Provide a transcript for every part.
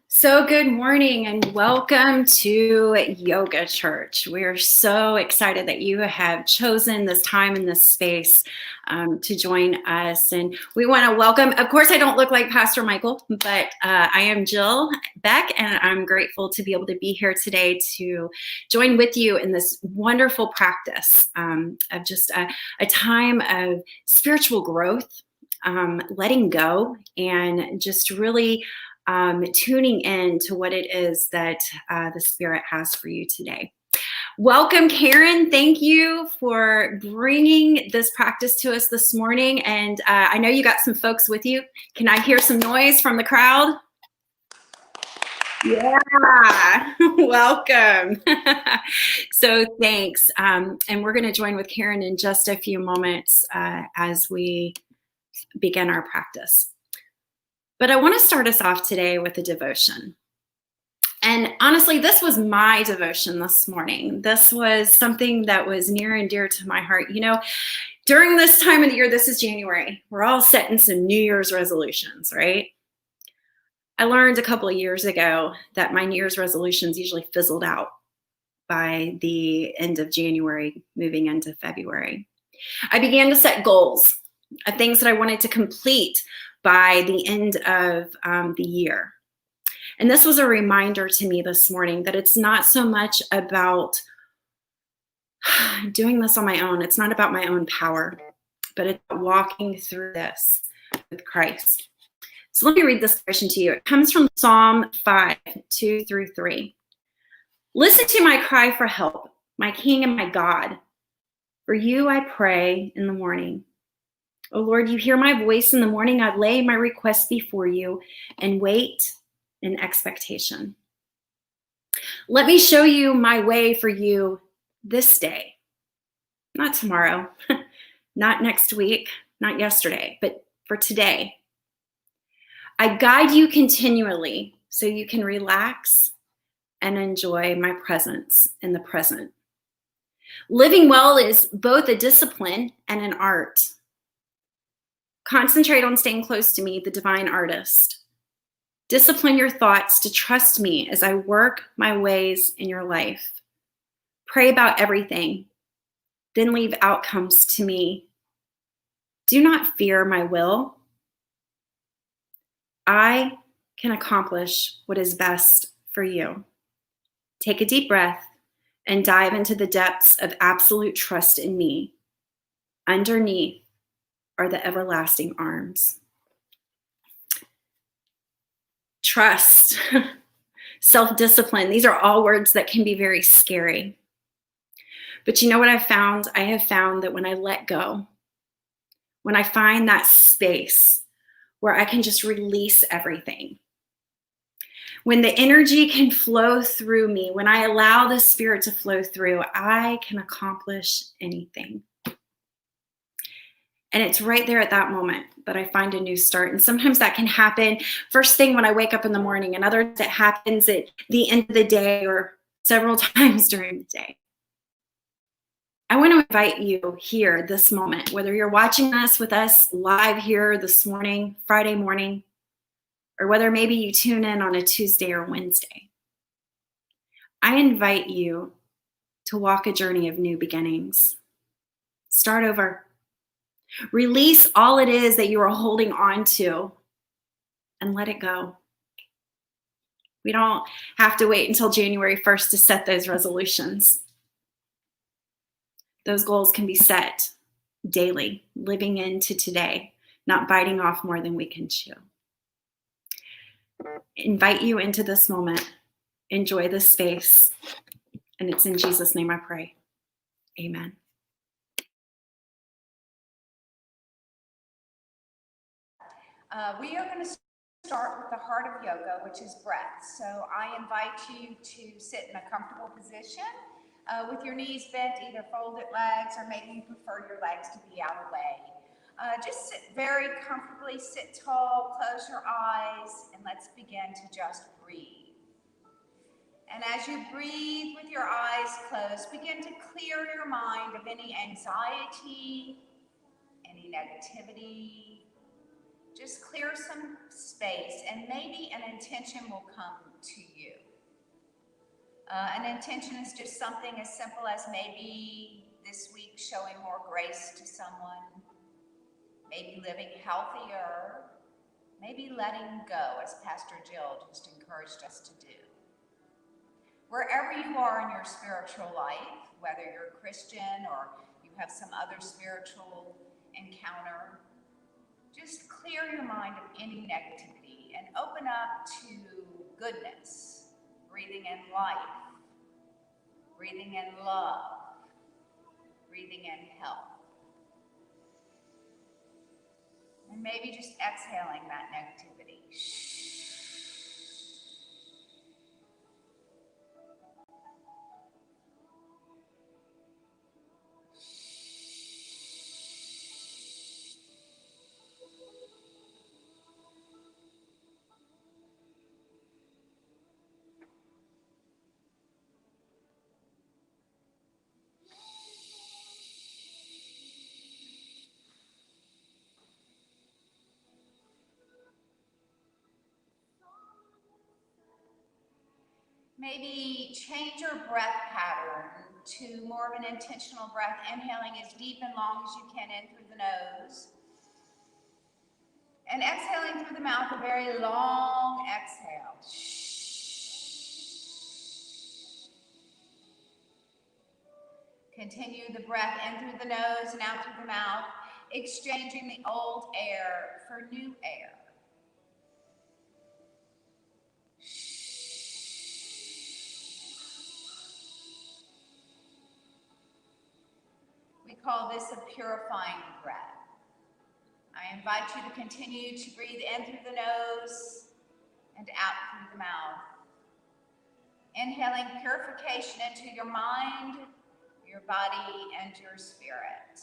So good morning and welcome to Yoga Church. We're so excited that you have chosen this time and this space to join us. And we want to welcome, of course, I don't look like Pastor Michael, but I am Jill Beck, and I'm grateful to be able to be here today to join with you in this wonderful practice of just a time of spiritual growth, letting go, and just really tuning in to what it is that the Spirit has for you today. Welcome, Karen. Thank you for bringing this practice to us this morning. And I know you got some folks with you. Can I hear some noise from the crowd? Yeah, welcome. So thanks. And we're going to join with Karen in just a few moments as we begin our practice. But I want to start us off today with a devotion. And honestly, this was my devotion this morning. This was something that was near and dear to my heart. You know, during this time of the year, this is January, we're all setting some New Year's resolutions, right? I learned a couple of years ago that my New Year's resolutions usually fizzled out by the end of January, moving into February. I began to set goals of things that I wanted to complete by the end of the year. And this was a reminder to me this morning that it's not so much about doing this on my own. It's not about my own power, but it's walking through this with Christ. So let me read this question to you. It comes from Psalm 5, 2 through 3. Listen to my cry for help, my King and my God. For you I pray in the morning. Oh Lord, you hear my voice in the morning. I lay my request before you and wait in expectation. Let me show you my way for you this day. Not tomorrow, not next week, not yesterday, but for today. I guide you continually so you can relax and enjoy my presence in the present. Living well is both a discipline and an art. Concentrate on staying close to me, the divine artist. Discipline your thoughts to trust me as I work my ways in your life. Pray about everything, then leave outcomes to me. Do not fear my will. I can accomplish what is best for you. Take a deep breath and dive into the depths of absolute trust in me. Underneath are the everlasting arms. Trust, self-discipline, these are all words that can be very scary. But you know what I've found? I have found that when I let go, when I find that space where I can just release everything, when the energy can flow through me, when I allow the Spirit to flow through, I can accomplish anything. And it's right there at that moment that I find a new start. And sometimes that can happen first thing when I wake up in the morning, and others it happens at the end of the day or several times during the day. I want to invite you here this moment, whether you're watching us with us live here this morning, Friday morning, or whether maybe you tune in on a Tuesday or Wednesday. I invite you to walk a journey of new beginnings. Start over. Release all it is that you are holding on to and let it go. We don't have to wait until January 1st to set those resolutions. Those goals can be set daily, living into today, not biting off more than we can chew. Invite you into this moment. Enjoy this space. And it's in Jesus' name I pray. Amen. We are going to start with the heart of yoga, which is breath. So I invite you to sit in a comfortable position with your knees bent, either folded legs, or maybe you prefer your legs to be out of the way. Just sit very comfortably, sit tall, close your eyes, and let's begin to just breathe. And as you breathe with your eyes closed, begin to clear your mind of any anxiety, any negativity. Just clear some space, and maybe an intention will come to you. An intention is just something as simple as maybe this week showing more grace to someone, maybe living healthier, maybe letting go, as Pastor Jill just encouraged us to do. Wherever you are in your spiritual life, whether you're a Christian or you have some other spiritual encounter, just clear your mind of any negativity and open up to goodness, breathing in life, breathing in love, breathing in health. And maybe just exhaling that negativity. Maybe change your breath pattern to more of an intentional breath, inhaling as deep and long as you can in through the nose. And exhaling through the mouth, a very long exhale. Continue the breath in through the nose and out through the mouth, exchanging the old air for new air. We call this a purifying breath. I invite you to continue to breathe in through the nose and out through the mouth. Inhaling purification into your mind, your body, and your spirit.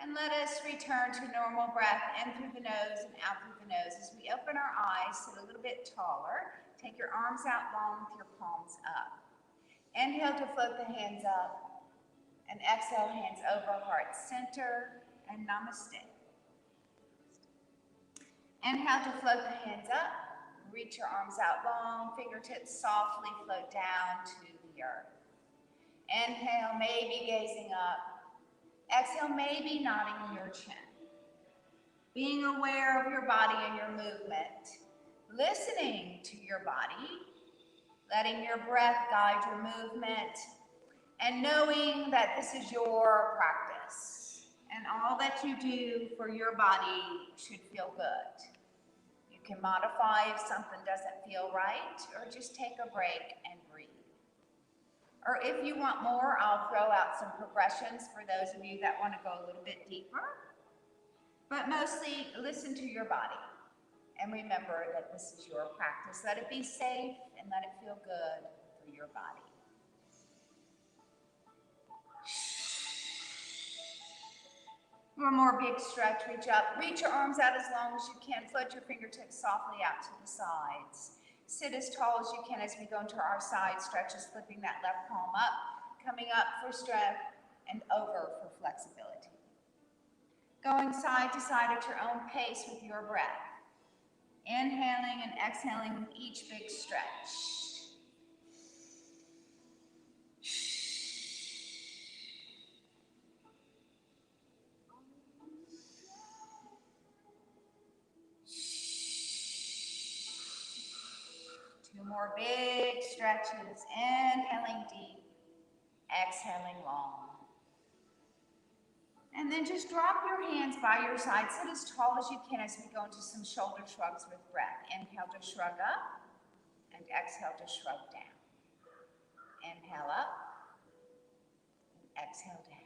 And let us return to normal breath in through the nose and out through the nose. As we open our eyes, sit a little bit taller. Take your arms out long with your palms up. Inhale to float the hands up. And exhale, hands over heart center. And namaste. Inhale to float the hands up. Reach your arms out long. Fingertips softly float down to the earth. Inhale, maybe gazing up. Exhale, maybe nodding your chin. Being aware of your body and your movement. Listening to your body. Letting your breath guide your movement. And knowing that this is your practice. And all that you do for your body should feel good. You can modify if something doesn't feel right, or just take a break and breathe. Or if you want more, I'll throw out some progressions for those of you that want to go a little bit deeper. But mostly, listen to your body. And remember that this is your practice. Let it be safe and let it feel good for your body. One more big stretch, reach up. Reach your arms out as long as you can. Float your fingertips softly out to the sides. Sit as tall as you can as we go into our side stretches, flipping that left palm up, coming up for strength and over for flexibility. Going side to side at your own pace with your breath. Inhaling and exhaling with each big stretch. Two more big stretches. Inhaling deep, exhaling long. And then just drop your hands by your side. Sit as tall as you can as we go into some shoulder shrugs with breath. Inhale to shrug up. exhale to shrug down. Inhale up, and exhale down.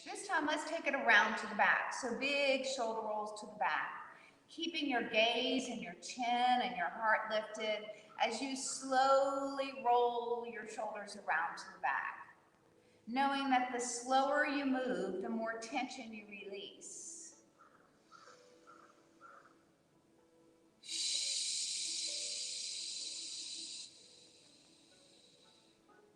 This time, let's take it around to the back. So big shoulder rolls to the back. Keeping your gaze and your chin and your heart lifted as you slowly roll your shoulders around to the back. Knowing that the slower you move, the more tension you release.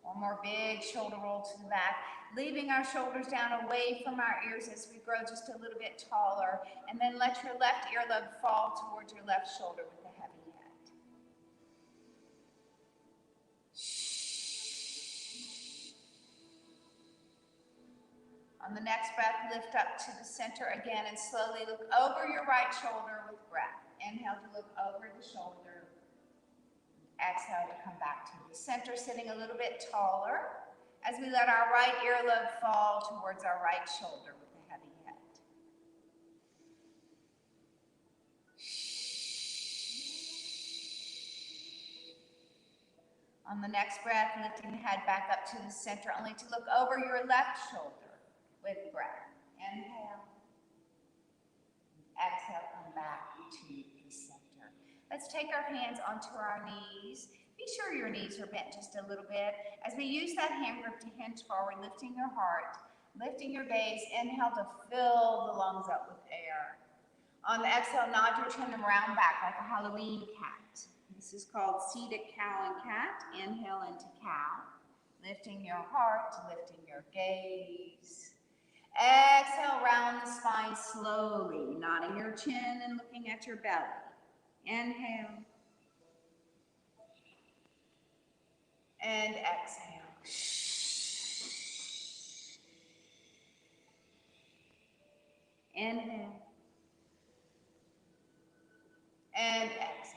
One more big shoulder roll to the back, leaving our shoulders down away from our ears as we grow just a little bit taller, and then let your left earlobe fall towards your left shoulder with a heavy head. On the next breath, lift up to the center again and slowly look over your right shoulder with breath. Inhale to look over the shoulder. Exhale to come back to the center, sitting a little bit taller as we let our right earlobe fall towards our right shoulder with a heavy head. On the next breath, lifting the head back up to the center, only to look over your left shoulder with breath. Inhale. Exhale, come back to the center. Let's take our hands onto our knees. Be sure your knees are bent just a little bit. As we use that hand grip to hinge forward, lifting your heart, lifting your gaze. Inhale to fill the lungs up with air. On the exhale, nod your chin and round back like a Halloween cat. This is called seated cow and cat. Inhale into cow. Lifting your heart, lifting your gaze. Exhale, round the spine slowly, nodding your chin and looking at your belly. Inhale. And exhale. Inhale. And exhale.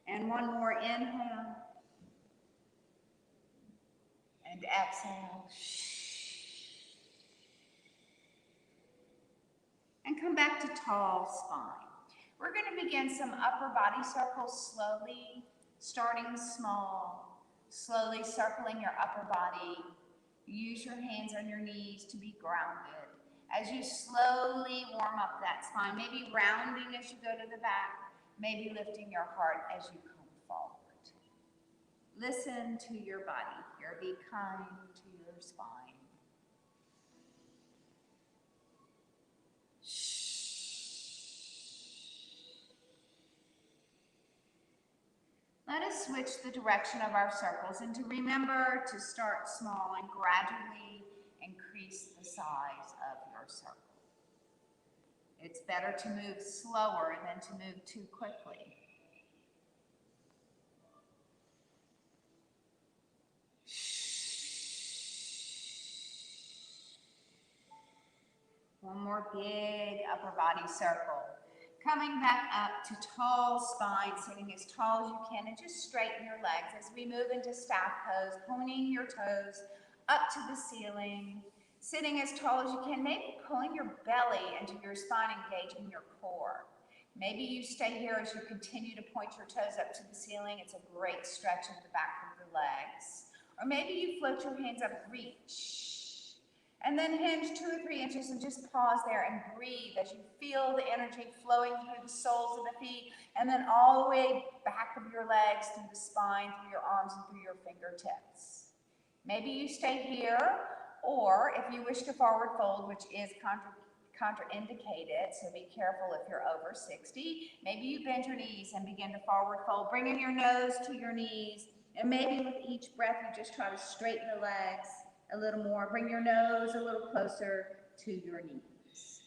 And one more inhale. And exhale. And come back to tall spine. We're going to begin some upper body circles slowly, starting small, slowly circling your upper body. Use your hands on your knees to be grounded. As you slowly warm up that spine, maybe rounding as you go to the back, maybe lifting your heart as you come forward. Listen to your body here. Be kind to your spine. Let us switch the direction of our circles and to remember to start small and gradually increase the size of your circle. It's better to move slower than to move too quickly. One more big upper body circle. Coming back up to tall spine, sitting as tall as you can, and just straighten your legs as we move into staff pose, pointing your toes up to the ceiling, sitting as tall as you can, maybe pulling your belly into your spine, engaging your core. Maybe you stay here as you continue to point your toes up to the ceiling. It's a great stretch of the back of the legs. Or maybe you float your hands up, reach. And then hinge 2 or 3 inches and just pause there and breathe as you feel the energy flowing through the soles of the feet and then all the way back of your legs, through the spine, through your arms, and through your fingertips. Maybe you stay here, or if you wish to forward fold, which is contraindicated, so be careful if you're over 60, maybe you bend your knees and begin to forward fold, bringing your nose to your knees, and maybe with each breath you just try to straighten the legs a little more. Bring your nose a little closer to your knees.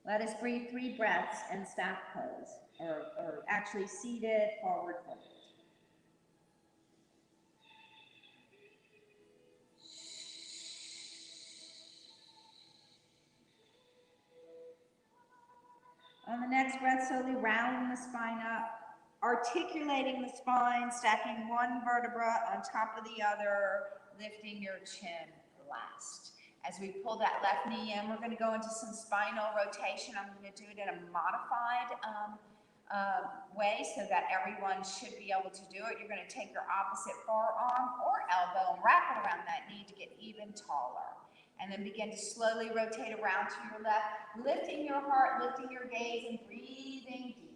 Let us breathe 3 breaths in staff pose, or actually seated forward fold. On the next breath, slowly round the spine up, articulating the spine, stacking one vertebra on top of the other, lifting your chin last. As we pull that left knee in, we're going to go into some spinal rotation. I'm going to do it in a modified way so that everyone should be able to do it. You're going to take your opposite forearm or elbow and wrap it around that knee to get even taller. And then begin to slowly rotate around to your left, lifting your heart, lifting your gaze, and breathing deep.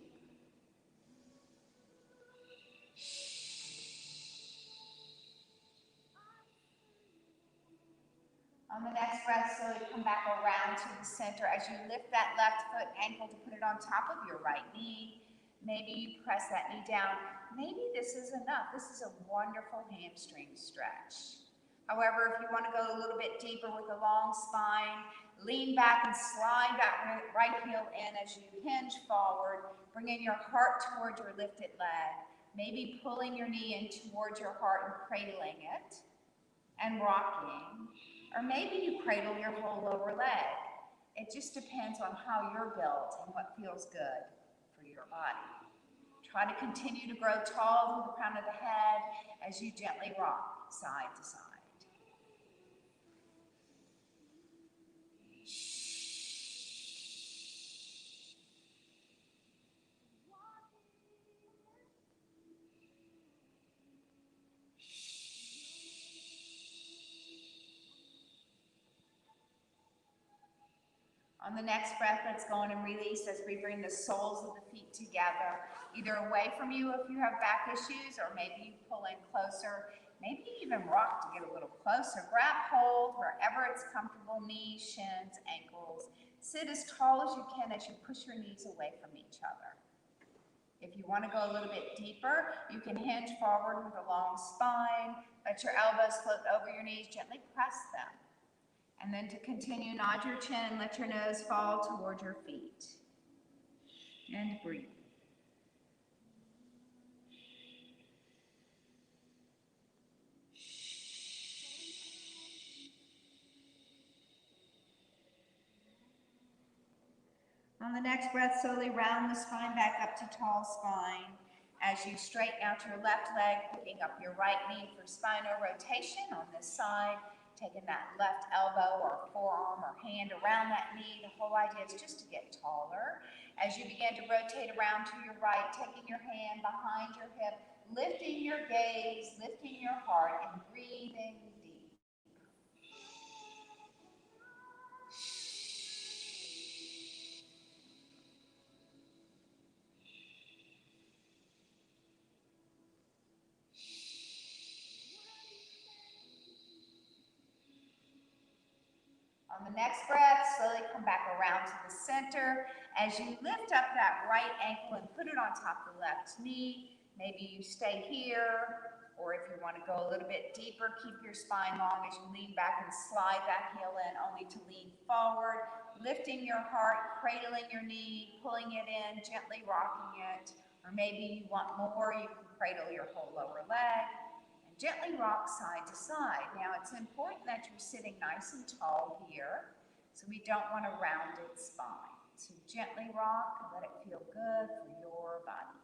On the next breath, slowly come back around to the center as you lift that left foot ankle to put it on top of your right knee. Maybe you press that knee down. Maybe this is enough. This is a wonderful hamstring stretch. However, if you want to go a little bit deeper with a long spine, lean back and slide that right heel in as you hinge forward, bringing your heart towards your lifted leg. Maybe pulling your knee in towards your heart and cradling it and rocking. Or maybe you cradle your whole lower leg. It just depends on how you're built and what feels good for your body. Try to continue to grow tall through the crown of the head as you gently rock side to side. On the next breath, let's go in and release as we bring the soles of the feet together, either away from you if you have back issues, or maybe you pull in closer, maybe even rock to get a little closer. Grab hold wherever it's comfortable, knees, shins, ankles. Sit as tall as you can as you push your knees away from each other. If you want to go a little bit deeper, you can hinge forward with a long spine, let your elbows float over your knees, gently press them. And then to continue, nod your chin, let your nose fall toward your feet. And breathe. On the next breath, slowly round the spine back up to tall spine. As you straighten out your left leg, picking up your right knee for spinal rotation on this side. Taking that left elbow or forearm or hand around that knee. The whole idea is just to get taller. As you begin to rotate around to your right, taking your hand behind your hip, lifting your gaze, lifting your heart, and breathing deep. On the next breath, slowly come back around to the center. As you lift up that right ankle and put it on top of the left knee, maybe you stay here, or if you want to go a little bit deeper, keep your spine long as you lean back and slide that heel in, only to lean forward, lifting your heart, cradling your knee, pulling it in, gently rocking it, or maybe you want more, you can cradle your whole lower leg. Gently rock side to side. Now it's important that you're sitting nice and tall here, so we don't want a rounded spine. So gently rock, let it feel good for your body.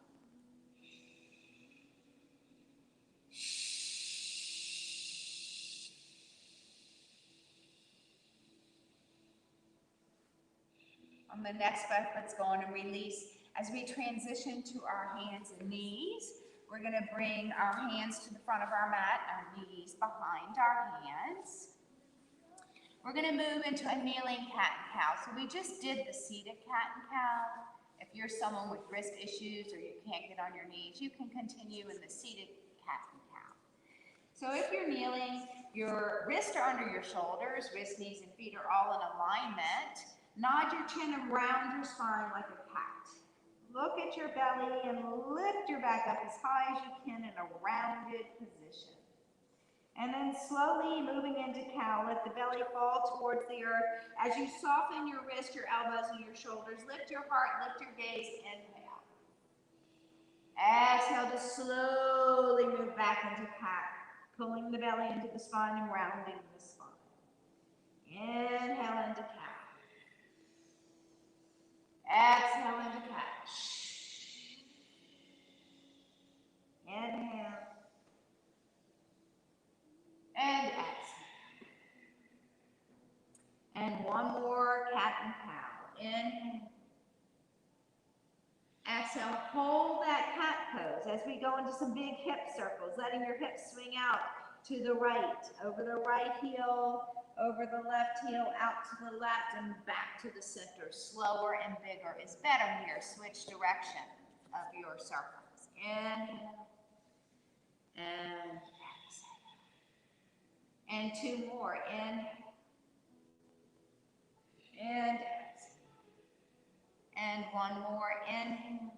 On the next breath, let's go on and release. As we transition to our hands and knees, we're going to bring our hands to the front of our mat, our knees behind our hands. We're going to move into a kneeling cat and cow. So we just did the seated cat and cow. If you're someone with wrist issues or you can't get on your knees, you can continue in the seated cat and cow. So if you're kneeling, your wrists are under your shoulders, wrists, knees, and feet are all in alignment. Nod your chin and round your spine like a cat. Look at your belly and lift your back up as high as you can in a rounded position. And then slowly moving into cow, let the belly fall towards the earth. As you soften your wrist, your elbows, and your shoulders, lift your heart, lift your gaze, inhale. Exhale to slowly move back into cat, pulling the belly into the spine and rounding the spine. Inhale into cat. Exhale into cat. Inhale. And exhale. And one more cat and cow. Inhale. Exhale, hold that cat pose as we go into some big hip circles, letting your hips swing out to the right, over the right heel, over the left heel, out to the left, and back to the center. Slower and bigger is better here. Switch direction of your circles. Inhale and exhale. And two more. Inhale and exhale. And one more. Inhale.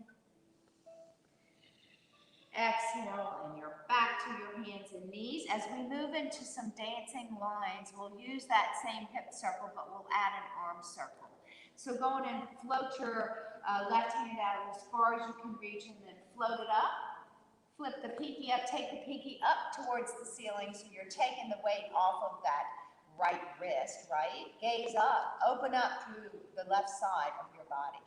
Exhale, and you're back to your hands and knees. As we move into some dancing lines, we'll use that same hip circle, but we'll add an arm circle. So go on and float your left hand out as far as you can reach, and then float it up. Flip the pinky up, take the pinky up towards the ceiling, so you're taking the weight off of that right wrist, right? Gaze up, open up through the left side of your body.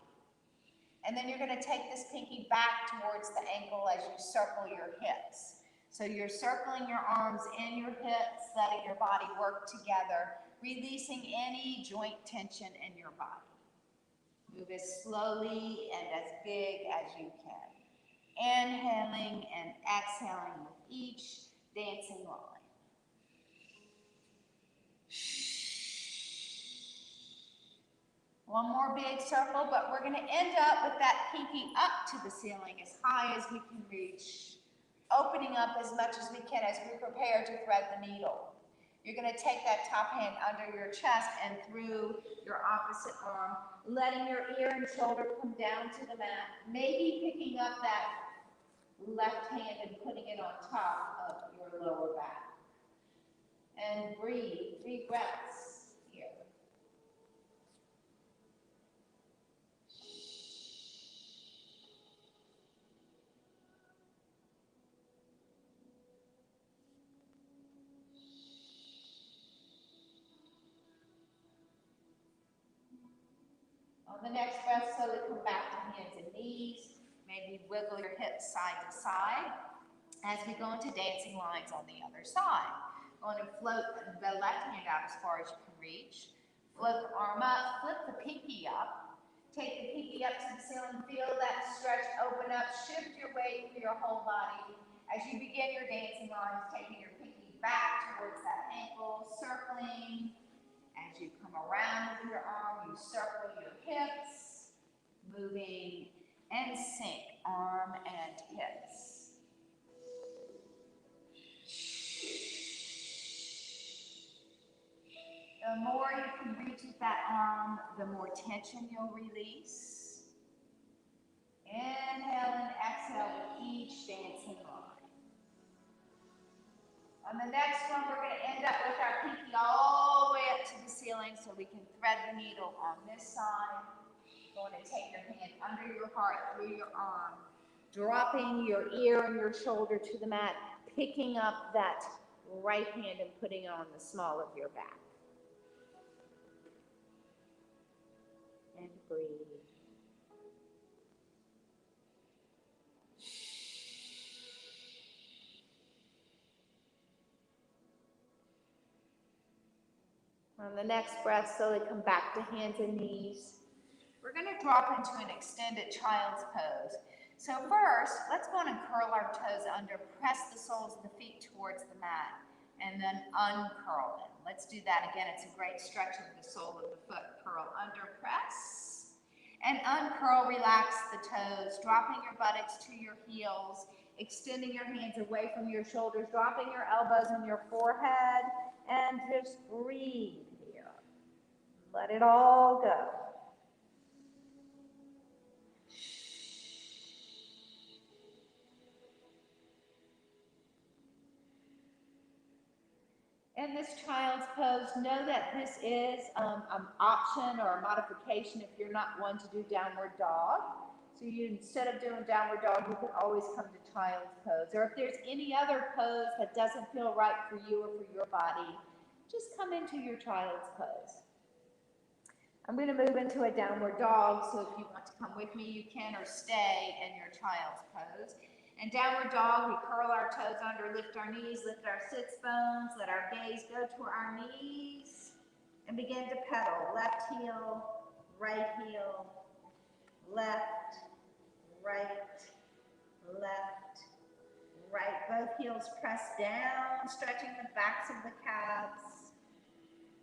And then you're going to take this pinky back towards the ankle as you circle your hips. So you're circling your arms in your hips, letting your body work together, releasing any joint tension in your body. Move as slowly and as big as you can. Inhaling and exhaling with each dancing line. One more big circle, but we're going to end up with that pinky up to the ceiling as high as we can reach, opening up as much as we can as we prepare to thread the needle. You're going to take that top hand under your chest and through your opposite arm, letting your ear and shoulder come down to the mat, maybe picking up that left hand and putting it on top of your lower back. And breathe, 3 breaths. On the next breath, slowly come back to hands and knees. Maybe wiggle your hips side to side as we go into dancing lines on the other side. Going to float the left hand out as far as you can reach. Float the arm up, flip the pinky up. Take the pinky up to the ceiling, feel that stretch, open up, shift your weight through your whole body. As you begin your dancing lines, taking your pinky back towards that ankle, circling. As you come around with your arm, you circle your hips, moving and sync arm and hips. The more you can reach with that arm, the more tension you'll release. Inhale and exhale with each dancing line. On the next one, we're going to end up with our pinky all the way up to the ceiling so we can thread the needle on this side. Going to take your hand under your heart, through your arm, dropping your ear and your shoulder to the mat, picking up that right hand and putting it on the small of your back. And breathe. On the next breath, slowly come back to hands and knees. We're going to drop into an extended child's pose. So first, let's go on and curl our toes under, press the soles of the feet towards the mat, and then uncurl them. Let's do that again. It's a great stretch of the sole of the foot. Curl under, press, and uncurl, relax the toes, dropping your buttocks to your heels, extending your hands away from your shoulders, dropping your elbows on your forehead, and just breathe here. Let it all go. In this child's pose, know that this is an option or a modification if you're not one to do downward dog. So instead of doing downward dog, you can always come to child's pose. Or if there's any other pose that doesn't feel right for you or for your body, just come into your child's pose. I'm going to move into a downward dog, so if you want to come with me, you can, or stay in your child's pose. In downward dog, we curl our toes under, lift our knees, lift our sits bones, let our gaze go to our knees. And begin to pedal. Left heel, right heel, left, right, left, right. Both heels press down, stretching the backs of the calves.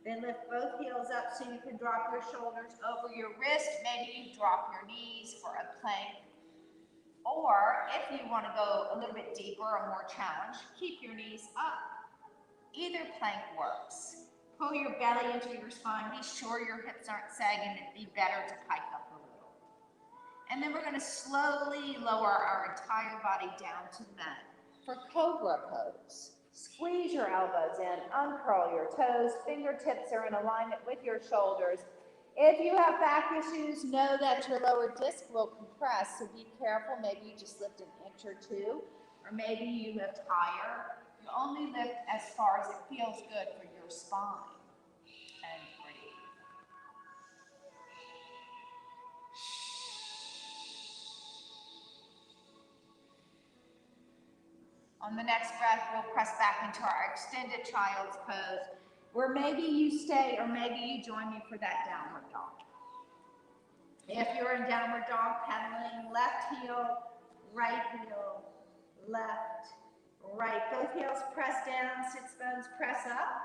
Then lift both heels up so you can drop your shoulders over your wrist. Maybe you drop your knees for a plank. Or if you want to go a little bit deeper or more challenged, keep your knees up. Either plank works. Pull your belly into your spine. Be sure your hips aren't sagging. It'd be better to pike up a little. And then we're going to slowly lower our entire body down to the mat for cobra pose. Squeeze your elbows in, uncurl your toes, fingertips are in alignment with your shoulders. If you have back issues, know that your lower disc will compress, so be careful. Maybe you just lift an inch or two, or maybe you lift higher. You only lift as far as it feels good for your spine. And breathe. On the next breath, we'll press back into our extended child's pose, where maybe you stay or maybe you join me for that downward dog. If you're in downward dog, pedaling left heel, right heel, left, right. Both heels press down, sits bones press up.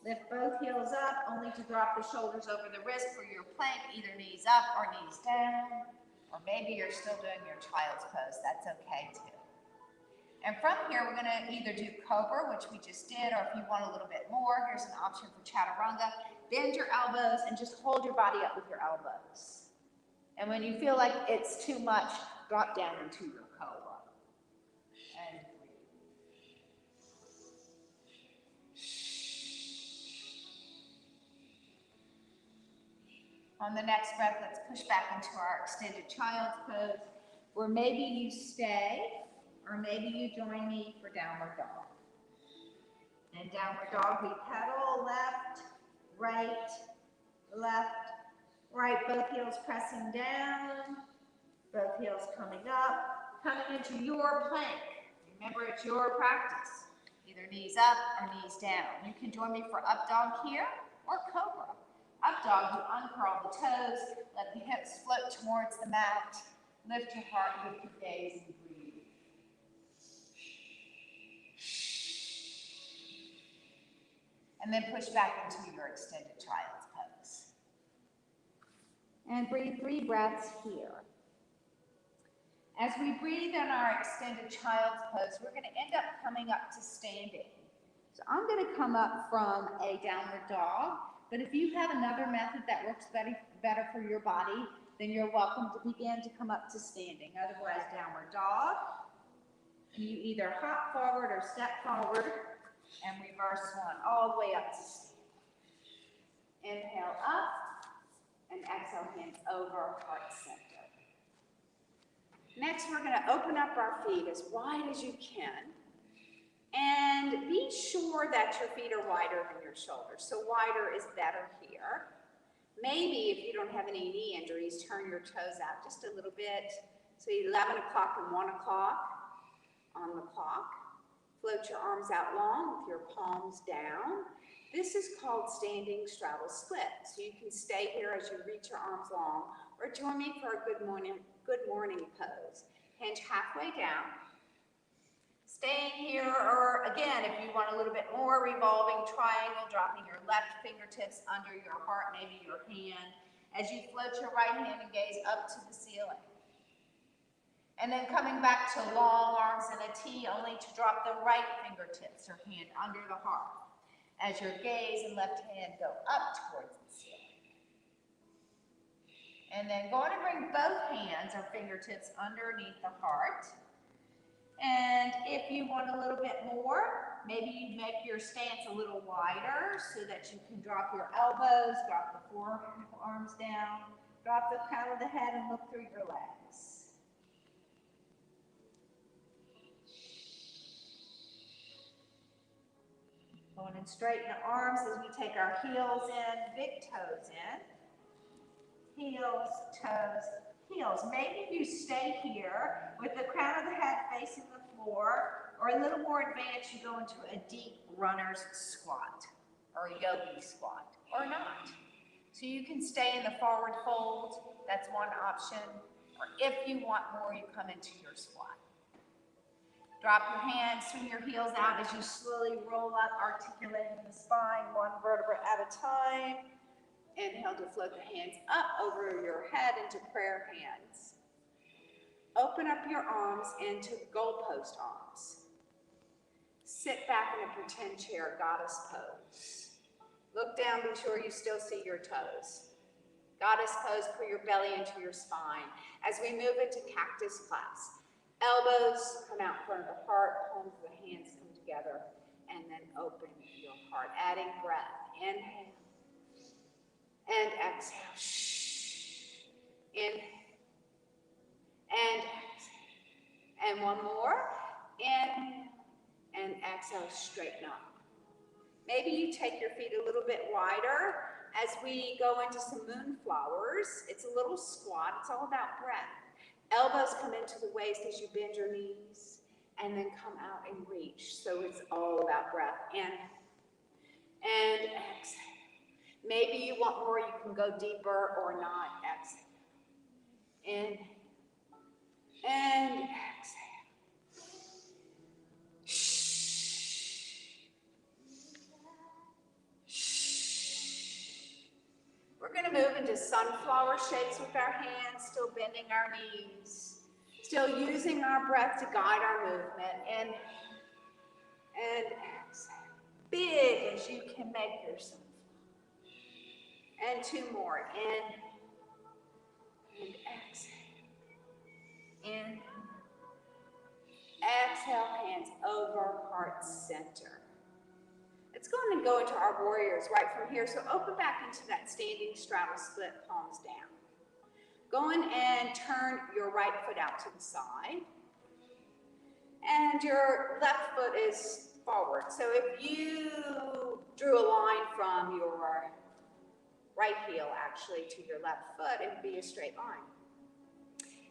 Lift both heels up, only to drop the shoulders over the wrist for your plank, either knees up or knees down. Or maybe you're still doing your child's pose, that's okay too. And from here, we're going to either do cobra, which we just did, or if you want a little bit more, here's an option for chaturanga. Bend your elbows and just hold your body up with your elbows. And when you feel like it's too much, drop down into your cobra. And breathe. On the next breath, let's push back into our extended child's pose, where maybe you stay, or maybe you join me for downward dog. In downward dog, we pedal left, right, left, right. Both heels pressing down, both heels coming up, coming into your plank. Remember, it's your practice. Either knees up or knees down. You can join me for up dog here or cobra. Up dog, you uncurl the toes, let the hips float towards the mat, lift your heart, lift your gaze, and breathe. And then push back into your extended child's pose. And breathe 3 breaths here. As we breathe in our extended child's pose, we're going to end up coming up to standing. So I'm going to come up from a downward dog, but if you have another method that works better for your body, then you're welcome to begin to come up to standing. Otherwise, downward dog. And you either hop forward or step forward and reverse one all the way up to stand. Inhale up and exhale, hands over, heart center. Next, we're going to open up our feet as wide as you can. And be sure that your feet are wider than your shoulders. So wider is better here. Maybe if you don't have any knee injuries, turn your toes out just a little bit. So 11 o'clock and 1 o'clock on the clock. Float your arms out long with your palms down. This is called standing straddle split. So you can stay here as you reach your arms long, or join me for a good morning pose. Hinge halfway down. Staying here, or again, if you want a little bit more, revolving triangle, dropping your left fingertips under your heart, maybe your hand, as you float your right hand and gaze up to the ceiling. And then coming back to long arms in a T, only to drop the right fingertips or hand under the heart, as your gaze and left hand go up towards the ceiling. And then go on and bring both hands or fingertips underneath the heart. And if you want a little bit more, maybe you make your stance a little wider so that you can drop your elbows, drop the forearms down, drop the crown of the head and look through your legs. Going and straighten the arms as we take our heels in, big toes in. Heels, toes, heels. Maybe you stay here with the crown of the head facing the floor, or a little more advanced, you go into a deep runner's squat. or a yogi squat, or not. So you can stay in the forward fold, that's one option, or if you want more, you come into your squat. Drop your hands, swing your heels out as you slowly roll up, articulating the spine, one vertebra at a time. Inhale to float the hands up over your head into prayer hands. Open up your arms into goalpost arms. Sit back in a pretend chair, goddess pose. Look down, be sure you still see your toes. Goddess pose, pull your belly into your spine. As we move into cactus class, elbows come out in front of the heart, palms of the hands come together, and then open your heart. Adding breath. Inhale. And exhale. Inhale. And exhale. And one more. Inhale. And exhale, straighten up. Maybe you take your feet a little bit wider as we go into some moonflowers. It's a little squat. It's all about breath. Elbows come into the waist as you bend your knees and then come out and reach. So it's all about breath. Inhale. And exhale. Maybe you want more, you can go deeper or not. Exhale. Inhale. And exhale. We're going to move into sunflower shapes with our hands, still bending our knees, still using our breath to guide our movement. And exhale. Big as you can make your sunflower. And two more. In and exhale. In. Exhale, hands over heart center. It's going to go into our warriors right from here. So open back into that standing straddle split, palms down. Go in and turn your right foot out to the side. And your left foot is forward. So if you drew a line from your right heel actually to your left foot, it would be a straight line.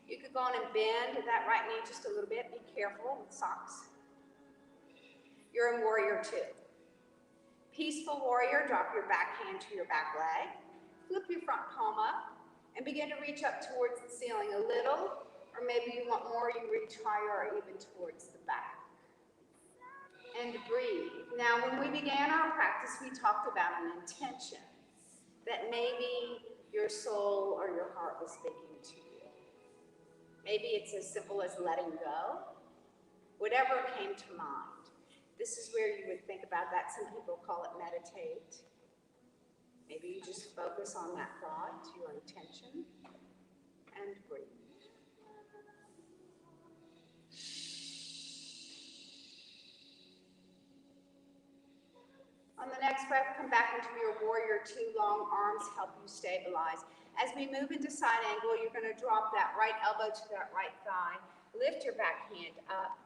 You could go on and bend that right knee just a little bit. Be careful with socks. You're in warrior two. Peaceful warrior, drop your back hand to your back leg. Flip your front palm up and begin to reach up towards the ceiling a little, or maybe you want more, you reach higher or even towards the back. And breathe. Now, when we began our practice, we talked about an intention that maybe your soul or your heart was speaking to you. Maybe it's as simple as letting go. Whatever came to mind. This is where you would think about that. Some people call it meditate. Maybe you just focus on that thought, your intention, and breathe. On the next breath, come back into your warrior two. Long arms help you stabilize. As we move into side angle, you're going to drop that right elbow to that right thigh. Lift your back hand up.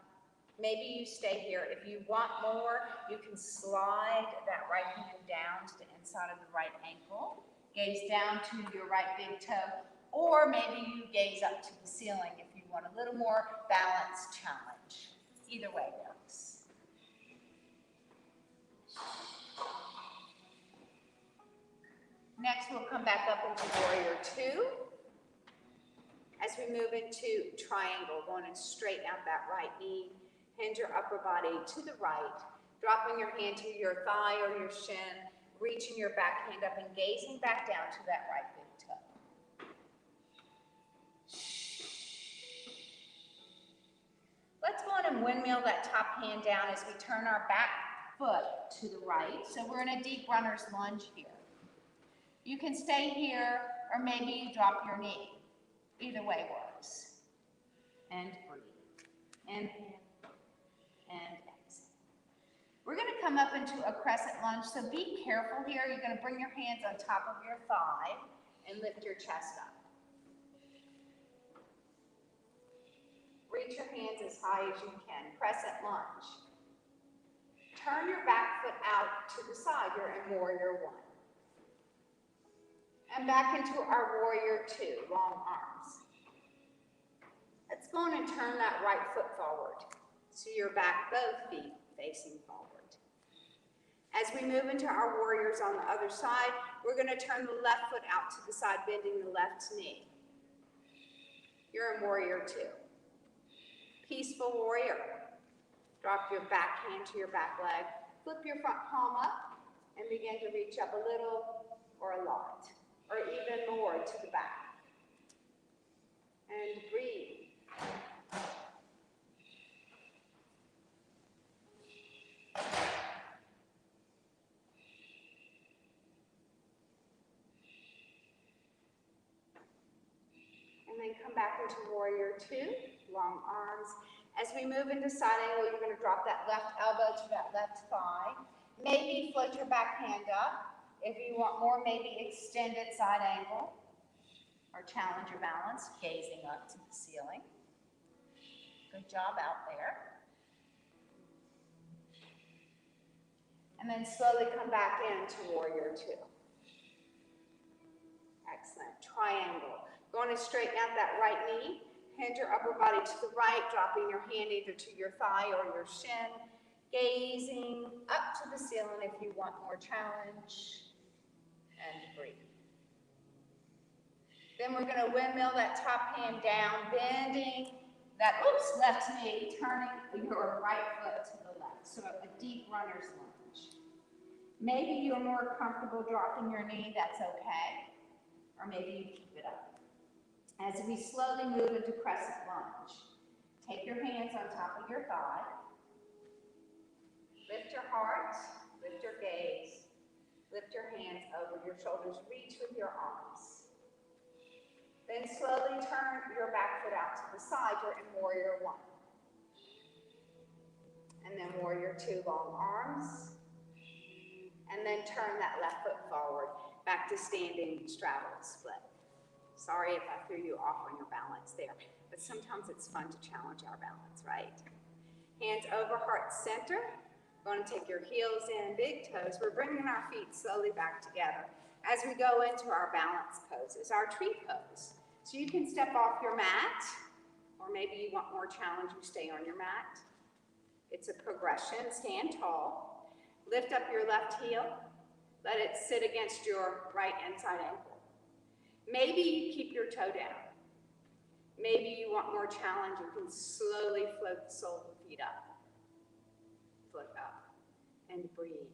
Maybe you stay here. If you want more, you can slide that right hand down to the inside of the right ankle. Gaze down to your right big toe. Or maybe you gaze up to the ceiling if you want a little more balance challenge. Either way works. Next, we'll come back up into warrior two. As we move into triangle, going and straighten out that right knee. Hinge your upper body to the right, dropping your hand to your thigh or your shin, reaching your back hand up and gazing back down to that right big toe. Let's go on and windmill that top hand down as we turn our back foot to the right. So we're in a deep runner's lunge here. You can stay here, or maybe you drop your knee. Either way works. And breathe. Inhale. And exhale. We're going to come up into a crescent lunge, so be careful here. You're going to bring your hands on top of your thigh and lift your chest up. Reach your hands as high as you can. Crescent lunge. Turn your back foot out to the side. You're in warrior one. And back into our warrior two, long arms. Let's go on and turn that right foot forward. So you're back, both feet facing forward. As we move into our warriors on the other side, we're going to turn the left foot out to the side, bending the left knee. You're in warrior 2. Peaceful warrior. Drop your back hand to your back leg. Flip your front palm up and begin to reach up a little or a lot, or even more to the back. And breathe. And then come back into warrior 2, long arms. As we move into side angle, you're going to drop that left elbow to that left thigh. Maybe float your back hand up. If you want more, maybe extend at side angle. Or challenge your balance, gazing up to the ceiling. Good job out there. And then slowly come back into warrior 2. Excellent. Triangle. Going to straighten out that right knee. Hinge your upper body to the right, dropping your hand either to your thigh or your shin. Gazing up to the ceiling if you want more challenge. And breathe. Then we're going to windmill that top hand down, bending that left knee, turning your right foot to the left. So a deep runner's lunge. Maybe you're more comfortable dropping your knee, that's okay. Or maybe you keep it up. As we slowly move into crescent lunge, take your hands on top of your thigh. Lift your heart, lift your gaze, lift your hands over your shoulders, reach with your arms. Then slowly turn your back foot out to the side. You're in warrior 1. And then warrior 2, long arms. And then turn that left foot forward, back to standing straddle split. Sorry if I threw you off on your balance there, but sometimes it's fun to challenge our balance, right? Hands over heart center. Going to take your heels in, big toes. We're bringing our feet slowly back together as we go into our balance poses, our tree pose. So you can step off your mat, or maybe you want more challenge, you stay on your mat. It's a progression. Stand tall. Lift up your left heel. Let it sit against your right inside ankle. Maybe you keep your toe down. Maybe you want more challenge. You can slowly float the sole of the feet up. Foot up. And breathe.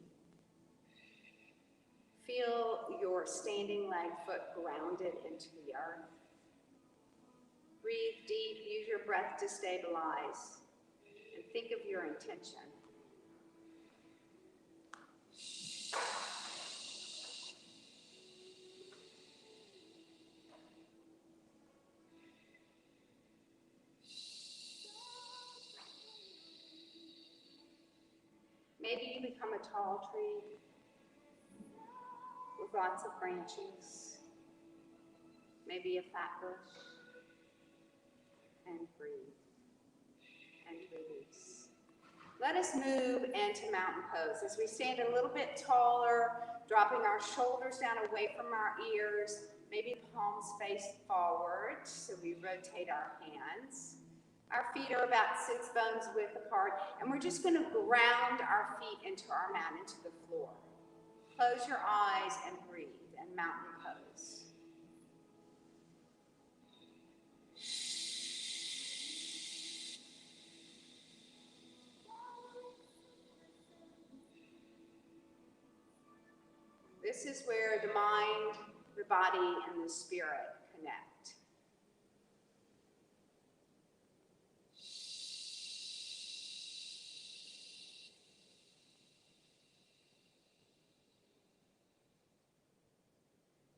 Feel your standing leg foot grounded into the earth. Breathe deep. Use your breath to stabilize. And think of your intention. Maybe you become a tall tree with lots of branches, maybe a fat bush, and breathe, and release. Let us move into mountain pose as we stand a little bit taller, dropping our shoulders down away from our ears, maybe palms face forward, so we rotate our hands. Our feet are about 6 bones width apart, and we're just going to ground our feet into our mat, into the floor. Close your eyes and breathe, and mountain pose. This is where the mind, the body, and the spirit connect.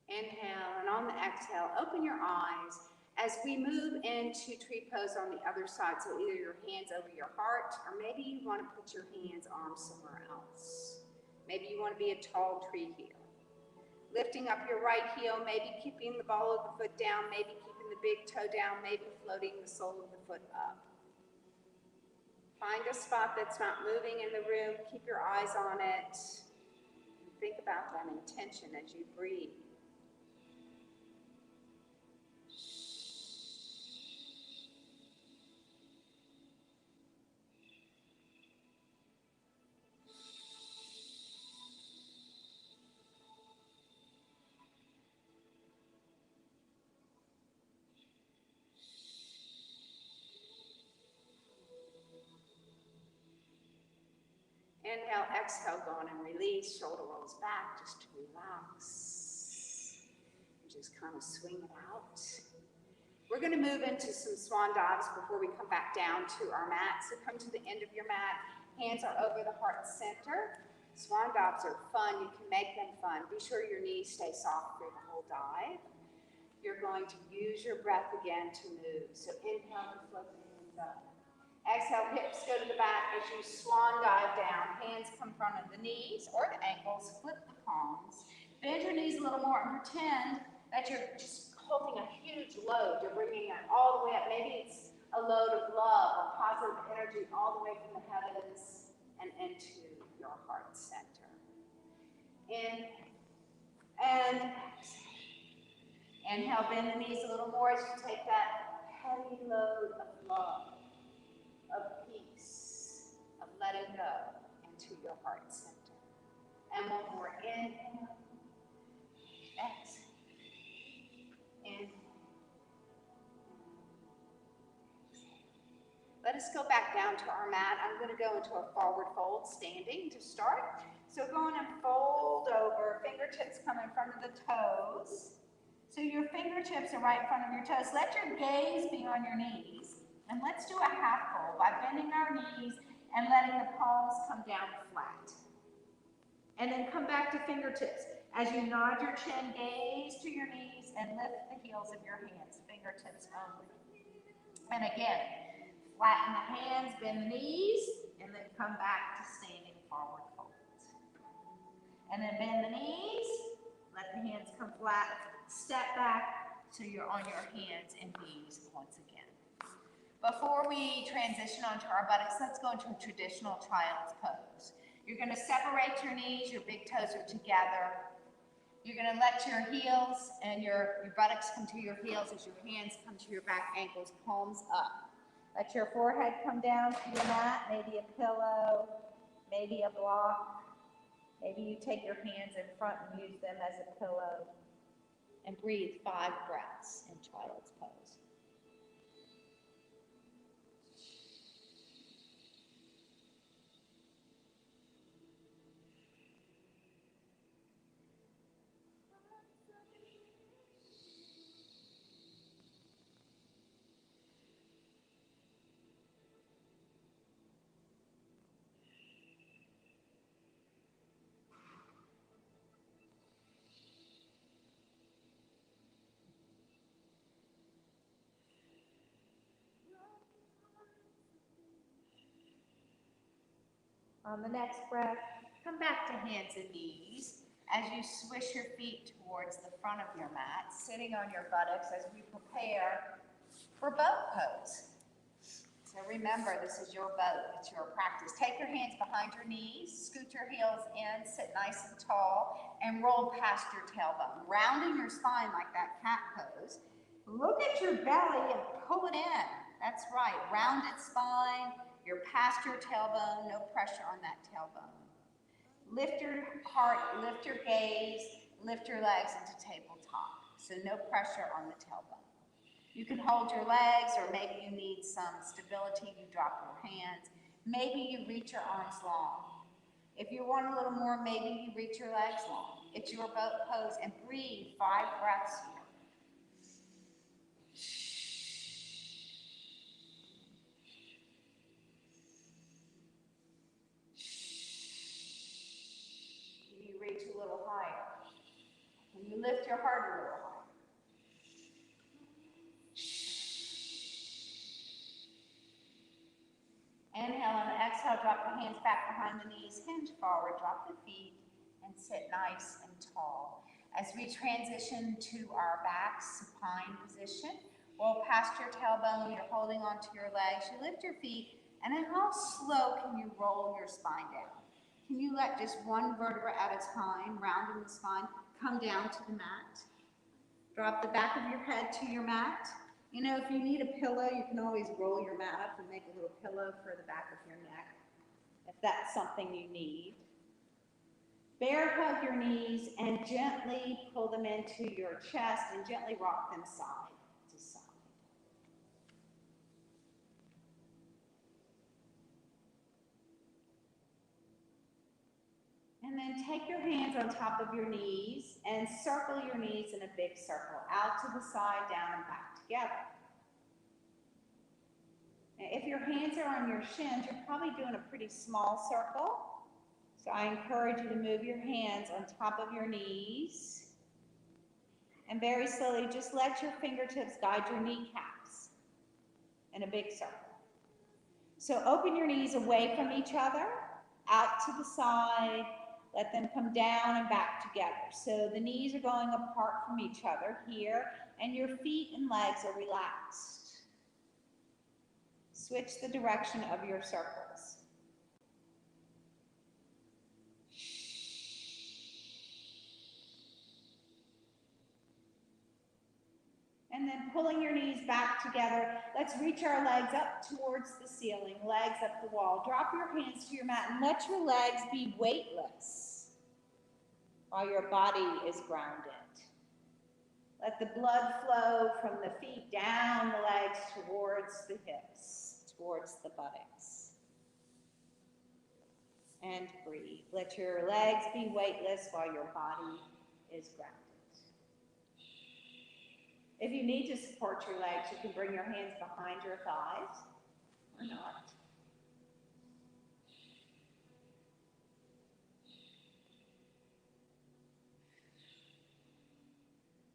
Inhale, and on the exhale, open your eyes as we move into tree pose on the other side. So either your hands over your heart, or maybe you want to put your hands, arms somewhere else. Maybe you want to be a tall tree here. Lifting up your right heel, maybe keeping the ball of the foot down, maybe keeping the big toe down, maybe floating the sole of the foot up. Find a spot that's not moving in the room. Keep your eyes on it. And think about that intention as you breathe. Inhale, exhale, go on and release. Shoulder rolls back just to relax. Just kind of swing it out. We're going to move into some swan dives before we come back down to our mat. So come to the end of your mat. Hands are over the heart center. Swan dives are fun. You can make them fun. Be sure your knees stay soft through the whole dive. You're going to use your breath again to move. So inhale to float the hands up. Exhale, hips go to the back as you swan dive down. Hands come in front of the knees or the ankles. Flip the palms. Bend your knees a little more and pretend that you're just holding a huge load. You're bringing it all the way up. Maybe it's a load of love or positive energy all the way from the heavens and into your heart center. In and exhale. Inhale, bend the knees a little more as you take that heavy load of love, of peace, of letting go into your heart center. And one more. Inhale, exhale, inhale. Let us go back down to our mat. I'm going to go into a forward fold standing to start. So go on and fold over. Fingertips come in front of the toes. So your fingertips are right in front of your toes. Let your gaze be on your knees. And let's do a half fold by bending our knees and letting the palms come down flat. And then come back to fingertips. As you nod your chin, gaze to your knees and lift the heels of your hands, fingertips only. And again, flatten the hands, bend the knees, and then come back to standing forward fold. And then bend the knees, let the hands come flat, step back so you're on your hands and knees once again. Before we transition onto our buttocks, let's go into a traditional child's pose. You're going to separate your knees, your big toes are together. You're going to let your heels and your buttocks come to your heels as your hands come to your back ankles, palms up. Let your forehead come down to your mat, maybe a pillow, maybe a block. Maybe you take your hands in front and use them as a pillow. And breathe 5 breaths in child's pose. On the next breath, come back to hands and knees as you swish your feet towards the front of your mat, sitting on your buttocks as we prepare for boat pose. So remember, this is your boat, it's your practice. Take your hands behind your knees, scoot your heels in, sit nice and tall, and roll past your tailbone, rounding your spine like that cat pose. Look at your belly and pull it in. That's right, rounded spine. You're past your tailbone, no pressure on that tailbone. Lift your heart, lift your gaze, lift your legs into tabletop. So no pressure on the tailbone. You can hold your legs, or maybe you need some stability, you drop your hands. Maybe you reach your arms long. If you want a little more, maybe you reach your legs long. It's your boat pose, and breathe 5 breaths here. Reach a little higher. And you lift your heart a little higher. Inhale and exhale, drop the hands back behind the knees, hinge forward, drop the feet, and sit nice and tall. As we transition to our back supine position, roll past your tailbone, you're holding onto your legs, you lift your feet, and then how slow can you roll your spine down? Can you let just one vertebra at a time, rounding the spine, come down to the mat? Drop the back of your head to your mat. You know, if you need a pillow, you can always roll your mat up and make a little pillow for the back of your neck, if that's something you need. Bear hug your knees and gently pull them into your chest and gently rock them side to side. And then take your hands on top of your knees and circle your knees in a big circle, out to the side, down, and back together. Now, if your hands are on your shins, you're probably doing a pretty small circle. So I encourage you to move your hands on top of your knees. And very slowly, just let your fingertips guide your kneecaps in a big circle. So open your knees away from each other, out to the side. Let them come down and back together. So the knees are going apart from each other here, and your feet and legs are relaxed. Switch the direction of your circles. And then pulling your knees back together, let's reach our legs up towards the ceiling, legs up the wall. Drop your hands to your mat and let your legs be weightless while your body is grounded. Let the blood flow from the feet down the legs towards the hips, towards the buttocks. And breathe. Let your legs be weightless while your body is grounded. If you need to support your legs, you can bring your hands behind your thighs or not.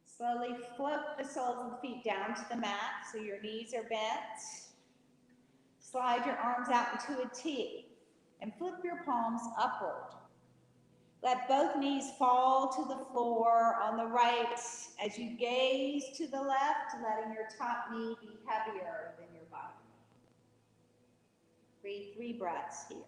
Slowly float the soles of the feet down to the mat so your knees are bent. Slide your arms out into a T and flip your palms upward. Let both knees fall to the floor on the right as you gaze to the left, letting your top knee be heavier than your body. Breathe 3 breaths here.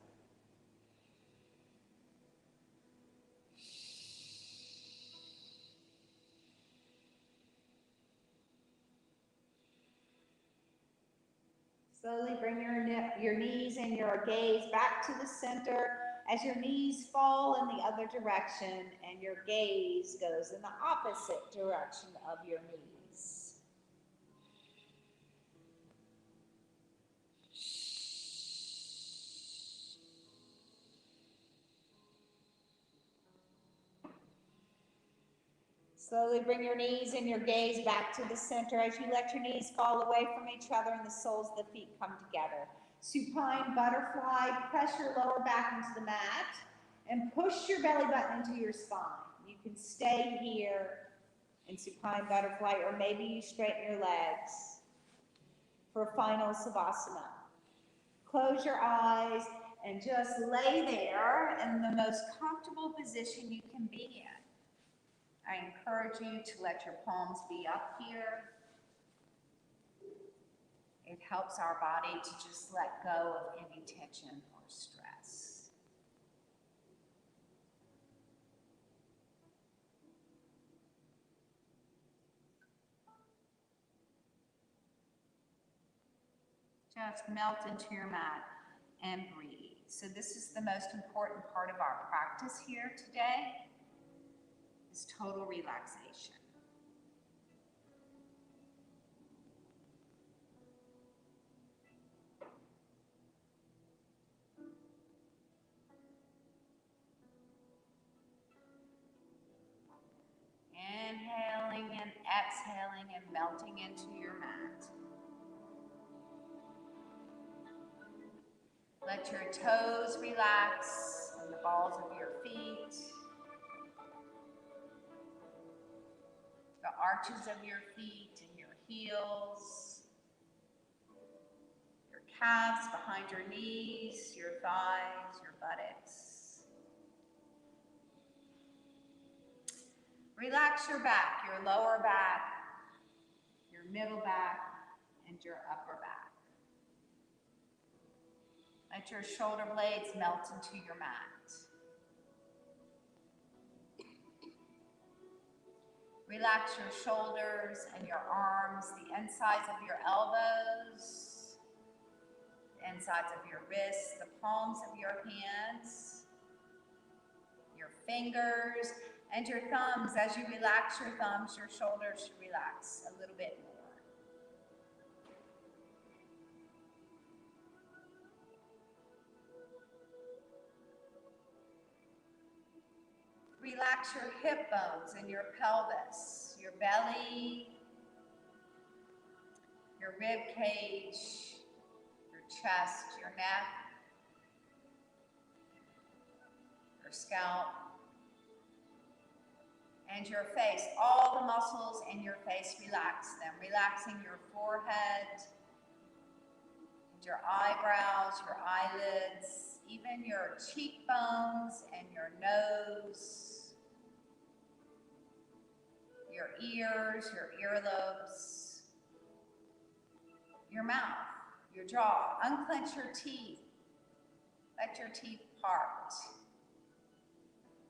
Slowly bring your knees and your gaze back to the center as your knees fall in the other direction and your gaze goes in the opposite direction of your knees. Slowly bring your knees and your gaze back to the center as you let your knees fall away from each other and the soles of the feet come together. Supine butterfly, press your lower back into the mat and push your belly button into your spine. You can stay here in supine butterfly, or maybe you straighten your legs for final savasana. Close your eyes and just lay there in the most comfortable position you can be in. I encourage you to let your palms be up here. It helps our body to just let go of any tension or stress. Just melt into your mat and breathe. So this is the most important part of our practice here today, is total relaxation. Inhaling and exhaling and melting into your mat. Let your toes relax and the balls of your feet. The arches of your feet and your heels. Your calves behind your knees, your thighs, your buttocks. Relax your back, your lower back, your middle back, and your upper back. Let your shoulder blades melt into your mat. Relax your shoulders and your arms, the insides of your elbows, the insides of your wrists, the palms of your hands, your fingers, and your thumbs. As you relax your thumbs, your shoulders should relax a little bit more. relax your hip bones and your pelvis, your belly, your rib cage, your chest, your neck, your scalp, and your face. All the muscles in your face, relax them. Relaxing your forehead, your eyebrows, your eyelids, even your cheekbones and your nose, your ears, your earlobes, your mouth, your jaw. Unclench your teeth. Let your teeth part.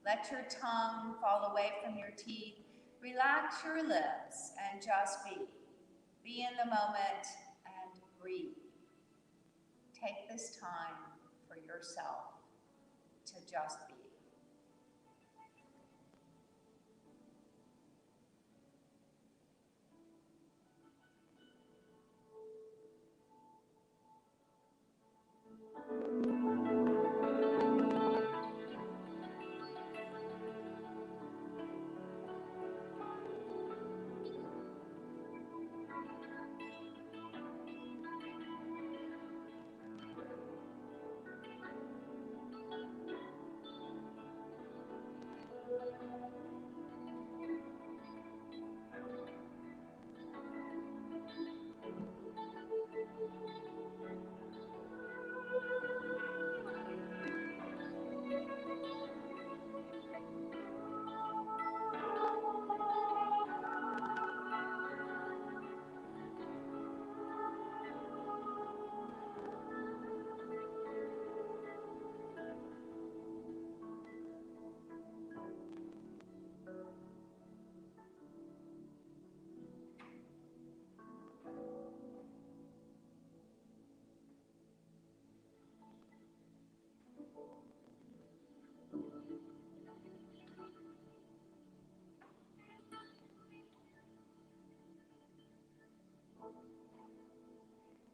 Let your tongue fall away from your teeth. Relax your lips and just be. Be in the moment and breathe. Take this time for yourself to just be.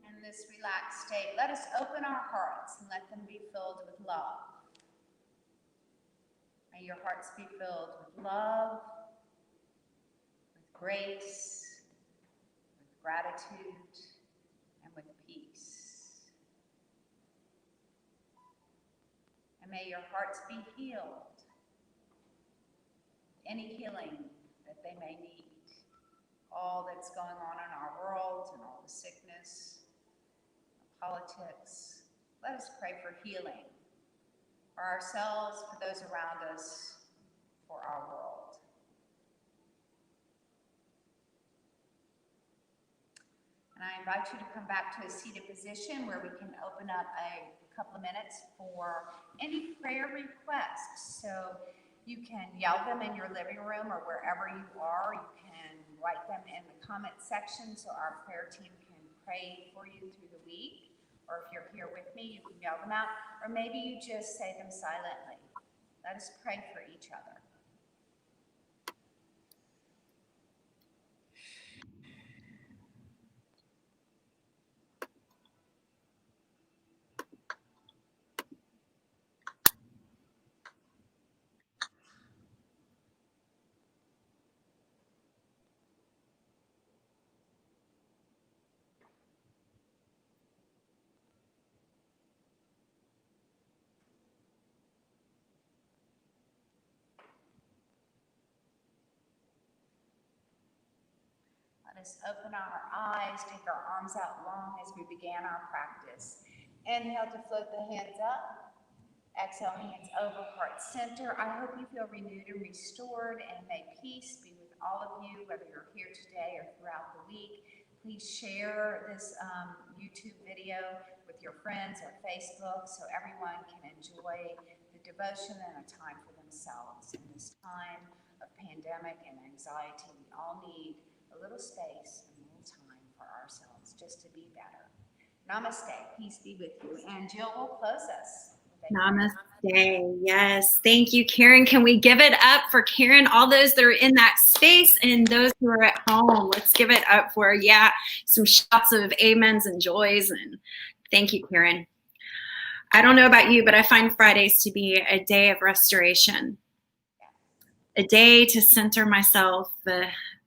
In this relaxed state, let us open our hearts and let them be filled with love. May your hearts be filled with love, with grace, with gratitude, and with peace. And may your hearts be healed, any healing that they may need. All that's going on in our world and all the sickness, politics. Let us pray for healing for ourselves, for those around us, for our world. And I invite you to come back to a seated position where we can open up a couple of minutes for any prayer requests. So you can yell them in your living room or wherever you are. You can write them in the comment section so our prayer team can pray for you through the week. Or if you're here with me, you can yell them out. Or maybe you just say them silently. Let us pray for each other. Let us open our eyes, take our arms out long as we began our practice. Inhale to float the hands up. Exhale, hands over, heart center. I hope you feel renewed and restored, and may peace be with all of you, whether you're here today or throughout the week. Please share this YouTube video with your friends or Facebook so everyone can enjoy the devotion and a time for themselves. In this time of pandemic and anxiety, we all need a little space and a little time for ourselves just to be better. Namaste. Peace be with you. And Jill will close us. Namaste. Yes. Thank you, Karen. Can we give it up for Karen, all those that are in that space and those who are at home? Let's give it up for, some shots of amens and joys. And thank you, Karen. I don't know about you, but I find Fridays to be a day of restoration. a day to center myself,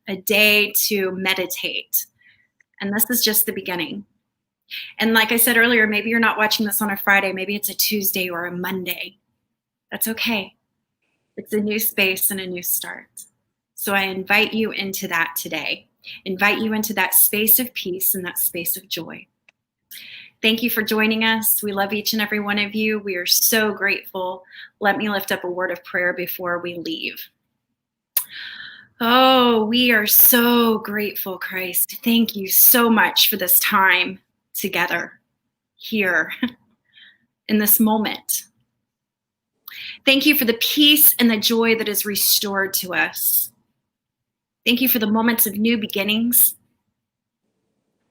a day to meditate. And this is just the beginning. And like I said earlier, maybe you're not watching this on a Friday, maybe it's a Tuesday or a Monday. That's okay. It's a new space and a new start. So I invite you into that today. Invite you into that space of peace and that space of joy. Thank you for joining us. We love each and every one of you. We are so grateful. Let me lift up a word of prayer before we leave. Oh, we are so grateful, Christ. Thank you so much for this time together here in this moment. Thank you for the peace and the joy that is restored to us. Thank you for the moments of new beginnings,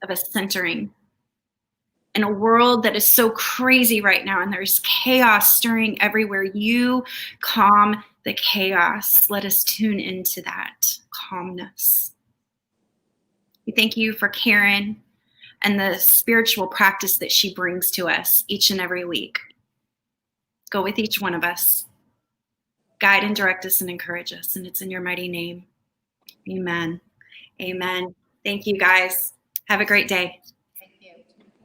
of a centering. In a world that is so crazy right now and there's chaos stirring everywhere, you calm the chaos. Let us tune into that calmness. We thank you for Karen and the spiritual practice that she brings to us each and every week. Go with each one of us. Guide and direct us and encourage us. And it's in your mighty name. Amen. Amen. Thank you, guys. Have a great day.